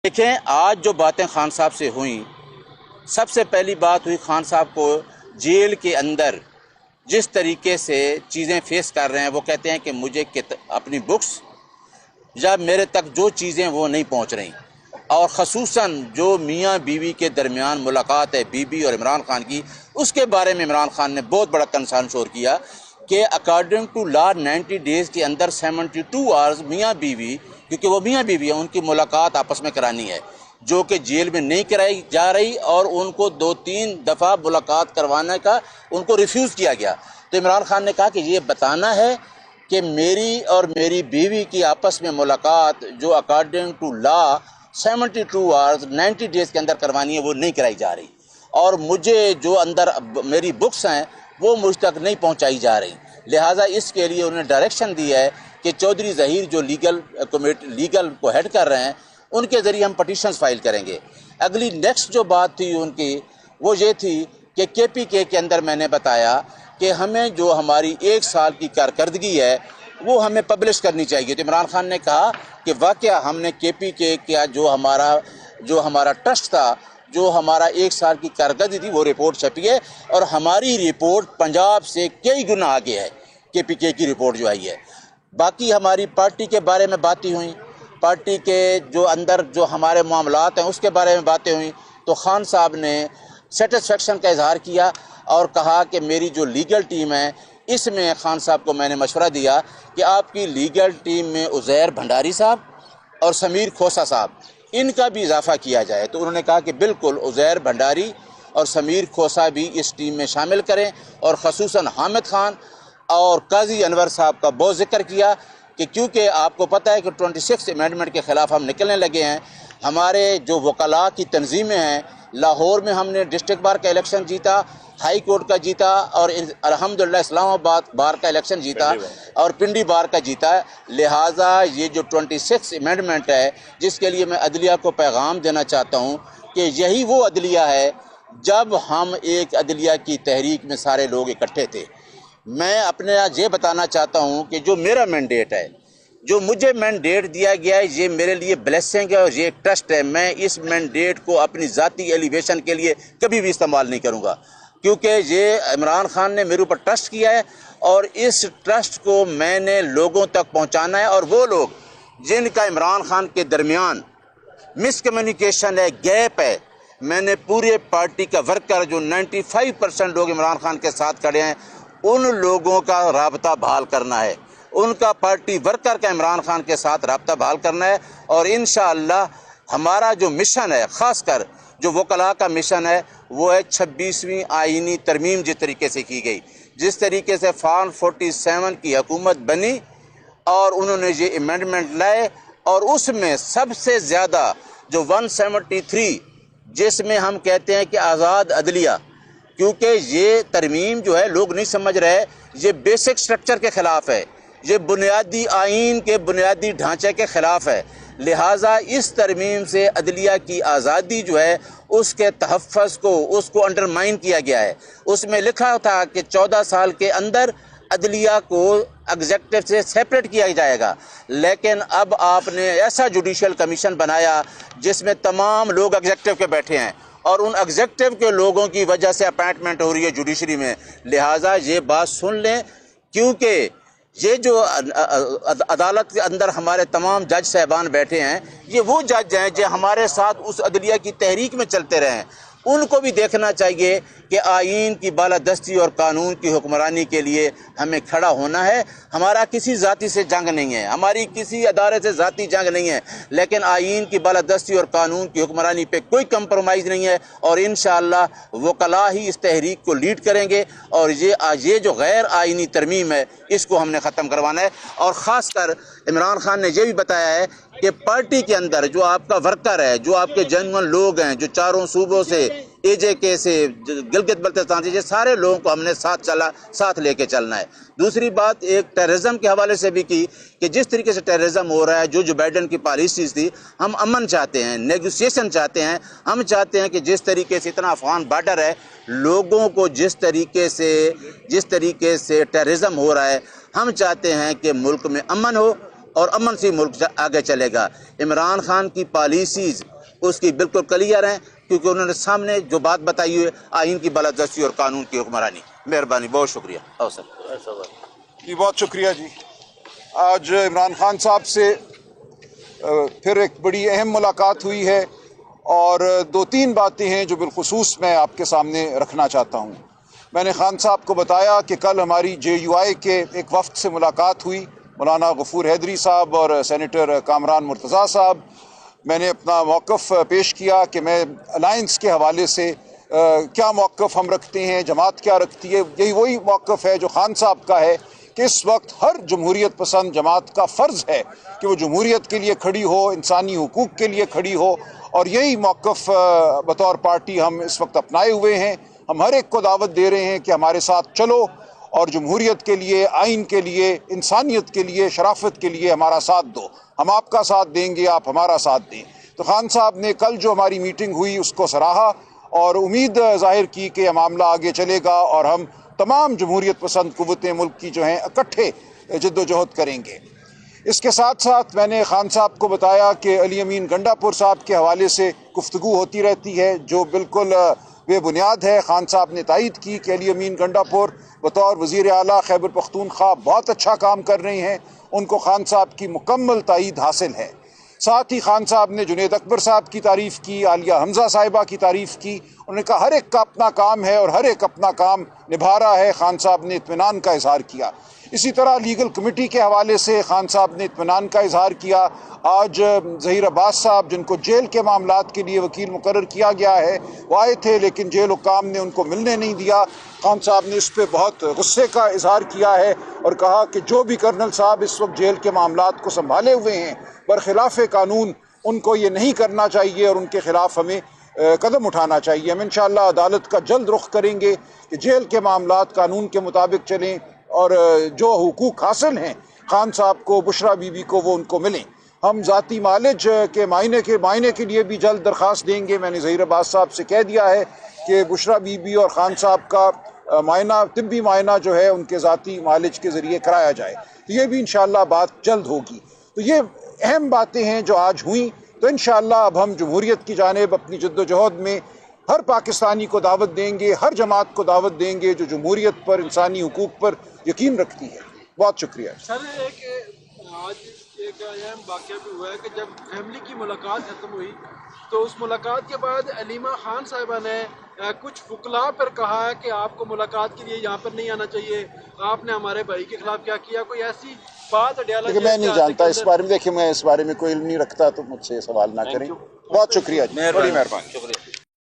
देखें, आज जो बातें खान साहब से हुई, सबसे पहली बात हुई खान साहब को जेल के अंदर जिस तरीके से चीज़ें फेस कर रहे हैं। वो कहते हैं कि मुझे अपनी बुक्स या मेरे तक जो चीज़ें वो नहीं पहुंच रही, और ख़ुसूसन जो मियाँ बीवी के दरमियान मुलाकात है बीबी और इमरान खान की, उसके बारे में इमरान खान ने बहुत बड़ा कंसर्न शोर किया कि अकॉर्डिंग टू लॉ 90 डेज़ के अंदर 72 आवर्स मियाँ बीवी, क्योंकि वो मियाँ बीवी है, उनकी मुलाकात आपस में करानी है, जो कि जेल में नहीं कराई जा रही, और उनको 2-3 दफ़ा मुलाकात करवाने का उनको रिफ्यूज़ किया गया। तो इमरान खान ने कहा कि ये बताना है कि मेरी और मेरी बीवी की आपस में मुलाकात जो according to law 72 hours 90 days के अंदर करवानी है, वो नहीं कराई जा रही, और मुझे जो अंदर मेरी बुक्स हैं वो मुझ तक नहीं पहुंचाई जा रही। लिहाजा इसके लिए उन्होंने डायरेक्शन दी है कि चौधरी ज़हीर जो लीगल को हेड कर रहे हैं, उनके ज़रिए हम पटिशन्स फाइल करेंगे। अगली नेक्स्ट जो बात थी उनकी, वो ये थी कि KPK के अंदर मैंने बताया कि हमें जो हमारी 1 साल की कारकर्दगी है वो हमें पब्लिश करनी चाहिए। तो इमरान खान ने कहा कि वाकया हमने KPK का जो हमारा ट्रस्ट था, जो हमारा 1 साल की कारकर्दगी थी, वो रिपोर्ट छपी है, और हमारी रिपोर्ट पंजाब से कई गुना आगे है KPK की रिपोर्ट जो आई है। बाकी हमारी पार्टी के बारे में बातें हुई, पार्टी के जो अंदर जो हमारे मामलात हैं उसके बारे में बातें हुई। तो खान साहब ने सेटिस्फेक्शन का इजहार किया और कहा कि मेरी जो लीगल टीम है, इसमें खान साहब को मैंने मशवरा दिया कि आपकी लीगल टीम में उज़ैर भंडारी साहब और समीर खोसा साहब, इनका भी इजाफ़ा किया जाए। तो उन्होंने कहा कि बिल्कुल उज़ैर भंडारी और समीर खोसा भी इस टीम में शामिल करें, और ख़ुसूसन हामिद खान और काजी अनवर साहब का बहुत जिक्र किया कि क्योंकि आपको पता है कि 26 अमेंडमेंट के ख़िलाफ़ हम निकलने लगे हैं। हमारे जो वकला की तंजीमें हैं, लाहौर में हमने डिस्ट्रिक्ट बार का इलेक्शन जीता, हाई कोर्ट का जीता, और अल्हम्दुलिल्लाह इस्लामाबाद बार का इलेक्शन जीता और पिंडी बार का जीता। लिहाजा ये जो 26 अमेंडमेंट है, जिसके लिए मैं अदलिया को पैगाम देना चाहता हूँ कि यही वो अदलिया है जब हम एक अदलिया की तहरीक में सारे लोग इकट्ठे थे। मैं अपने आज ये बताना चाहता हूँ कि जो मेरा मैंडेट है, जो मुझे मैंडेट दिया गया है, ये मेरे लिए ब्लेसिंग है और ये एक ट्रस्ट है। मैं इस मैंडेट को अपनी ज़ाती एलिवेशन के लिए कभी भी इस्तेमाल नहीं करूँगा, क्योंकि ये इमरान खान ने मेरे ऊपर ट्रस्ट किया है, और इस ट्रस्ट को मैंने लोगों तक पहुँचाना है। और वो लोग जिनका इमरान खान के दरमियान मिसकम्युनिकेशन है, गैप है, मैंने पूरे पार्टी का वर्कर जो 95% लोग इमरान खान के साथ खड़े हैं, उन लोगों का राबता बहाल करना है, उनका पार्टी वर्कर का इमरान खान के साथ राबता बहाल करना है। और इंशाअल्लाह हमारा जो मिशन है, ख़ासकर जो वकला का मिशन है, वो है 26वीं आईनी तरमीम जिस तरीके से की गई, जिस तरीके से फॉर्म 47 की हुकूमत बनी और उन्होंने ये अमेंडमेंट लाए, और उसमें सबसे ज़्यादा जो 173 जिसमें हम कहते हैं कि आज़ाद अदलिया, क्योंकि ये तरमीम जो है लोग नहीं समझ रहे, ये बेसिक स्ट्रक्चर के ख़िलाफ़ है, ये बुनियादी आइन के बुनियादी ढांचे के ख़िलाफ़ है। लिहाजा इस तरमीम से अदलिया की आज़ादी जो है उसके तहफ़्फ़ुज़ को उसको अंडरमाइन किया गया है। उसमें लिखा था कि 14 साल के अंदर अदलिया को एग्जेक्टिव से सेपरेट किया जाएगा, लेकिन अब आपने ऐसा जुडिशल कमीशन बनाया जिसमें तमाम लोग एग्जेक्टिव के बैठे हैं, और उन एग्जेक्टिव के लोगों की वजह से अपॉइंटमेंट हो रही है जुडिशरी में। लिहाजा ये बात सुन लें, क्योंकि ये जो अदालत के अंदर हमारे तमाम जज साहबान बैठे हैं, ये वो जज हैं जो हमारे साथ उस अदलिया की तहरीक में चलते रहे हैं। उनको भी देखना चाहिए कि आइन की बालादस्ती और कानून की हुक्मरानी के लिए हमें खड़ा होना है। हमारा किसी ज़ाती से जंग नहीं है, हमारी किसी अदारे से ज़ाती जंग नहीं है, लेकिन आइन की बालादस्ती और कानून की हुक्मरानी पे कोई कंप्रोमाइज़ नहीं है, और इंशाअल्लाह वकला ही इस तहरीक को लीड करेंगे। और ये जो गैर आइनी तरमीम है, इसको हमने ख़त्म करवाना है। और ख़ासकर इमरान खान ने यह भी बताया है कि पार्टी के अंदर जो आपका वर्कर है, जो आपके जेन्युइन लोग हैं, जो चारों सूबों से, AJK से, गिलगित बल्तिस्तान से, ये सारे लोगों को हमने साथ लेके चलना है। दूसरी बात एक टेररिज्म के हवाले से भी की कि जिस तरीके से टेररिज्म हो रहा है, जो बाइडन की पॉलिसीज़ थी, हम अमन चाहते हैं, नेगोशिएशन चाहते हैं। हम चाहते हैं कि जिस तरीके से इतना अफगान बॉर्डर है, लोगों को जिस तरीके से टेररिज्म हो रहा है, हम चाहते हैं कि मुल्क में अमन हो, और अमन से मुल्क आगे चलेगा। इमरान खान की पॉलिसीज़ اس کی بالکل کلیئر ہیں، کیونکہ انہوں نے سامنے جو بات بتائی ہوئی ہے آئین کی بالادستی اور قانون کی حکمرانی. مہربانی، بہت شکریہ. جی بہت شکریہ جی. آج عمران خان صاحب سے پھر ایک بڑی اہم ملاقات ہوئی ہے، اور دو تین باتیں ہیں جو بالخصوص میں آپ کے سامنے رکھنا چاہتا ہوں. میں نے خان صاحب کو بتایا کہ کل ہماری JUI کے ایک وفد سے ملاقات ہوئی، مولانا غفور حیدری صاحب اور سینیٹر کامران مرتضیٰ صاحب. میں نے اپنا موقف پیش کیا کہ میں الائنس کے حوالے سے کیا موقف ہم رکھتے ہیں، جماعت کیا رکھتی ہے. یہی وہی موقف ہے جو خان صاحب کا ہے کہ اس وقت ہر جمہوریت پسند جماعت کا فرض ہے کہ وہ جمہوریت کے لیے کھڑی ہو، انسانی حقوق کے لیے کھڑی ہو، اور یہی موقف بطور پارٹی ہم اس وقت اپنائے ہوئے ہیں. ہم ہر ایک کو دعوت دے رہے ہیں کہ ہمارے ساتھ چلو اور جمہوریت کے لیے، آئین کے لیے، انسانیت کے لیے، شرافت کے لیے ہمارا ساتھ دو. ہم آپ کا ساتھ دیں گے، آپ ہمارا ساتھ دیں. تو خان صاحب نے کل جو ہماری میٹنگ ہوئی اس کو سراہا اور امید ظاہر کی کہ یہ معاملہ آگے چلے گا اور ہم تمام جمہوریت پسند قوتیں ملک کی جو ہیں اکٹھے جد و جہد کریں گے. اس کے ساتھ ساتھ میں نے خان صاحب کو بتایا کہ علی امین گنڈا پور صاحب کے حوالے سے گفتگو ہوتی رہتی ہے جو بالکل بے بنیاد ہے. خان صاحب نے تائید کی کہ علی امین گنڈا پور بطور وزیر اعلیٰ خیبر پختونخوا بہت اچھا کام کر رہے ہیں، ان کو خان صاحب کی مکمل تائید حاصل ہے. ساتھ ہی خان صاحب نے جنید اکبر صاحب کی تعریف کی، عالیہ حمزہ صاحبہ کی تعریف کی. انہوں نے کہا ہر ایک کا اپنا کام ہے اور ہر ایک اپنا کام نبھا رہا ہے. خان صاحب نے اطمینان کا اظہار کیا. اسی طرح لیگل کمیٹی کے حوالے سے خان صاحب نے اطمینان کا اظہار کیا. آج ظہیر عباس صاحب جن کو جیل کے معاملات کے لیے وکیل مقرر کیا گیا ہے وہ آئے تھے، لیکن جیل حکام نے ان کو ملنے نہیں دیا. خان صاحب نے اس پہ بہت غصے کا اظہار کیا ہے اور کہا کہ جو بھی کرنل صاحب اس وقت جیل کے معاملات کو سنبھالے ہوئے ہیں برخلاف قانون، ان کو یہ نہیں کرنا چاہیے اور ان کے خلاف ہمیں قدم اٹھانا چاہیے. ہم انشاءاللہ عدالت کا جلد رخ کریں گے کہ جیل کے معاملات قانون کے مطابق چلیں اور جو حقوق حاصل ہیں خان صاحب کو، بشرا بی بی کو، وہ ان کو ملیں. ہم ذاتی معالج کے معائنے کے لیے بھی جلد درخواست دیں گے. میں نے ظہیر عباس صاحب سے کہہ دیا ہے کہ بشرا بی بی اور خان صاحب کا معائنہ، طبی معائنہ جو ہے ان کے ذاتی معالج کے ذریعے کرایا جائے. تو یہ بھی انشاءاللہ بات جلد ہوگی. تو یہ اہم باتیں ہیں جو آج ہوئیں. تو انشاءاللہ اب ہم جمہوریت کی جانب اپنی جد و جہد میں ہر پاکستانی کو دعوت دیں گے، ہر جماعت کو دعوت دیں گے جو جمہوریت پر، انسانی حقوق پر یقین رکھتی ہے. بہت شکریہ. سر آج ایک اہم واقعہ بھی ہوا ہے کہ جب فیملی کی ملاقات ختم ہوئی تو اس ملاقات کے بعد علیمہ خان صاحبہ نے کچھ وکلاء پر کہا ہے کہ آپ کو ملاقات کے لیے یہاں پر نہیں آنا چاہیے، آپ نے ہمارے بھائی کے خلاف کیا کیا، کوئی ایسی بات اڈیالہ لیکن میں نہیں جانتا اس بارے میں. دیکھیں میں اس بارے میں کوئی علم نہیں رکھتا تو مجھ سے سوال نہ کریں. بہت شکریہ جی، بڑی مہربانی.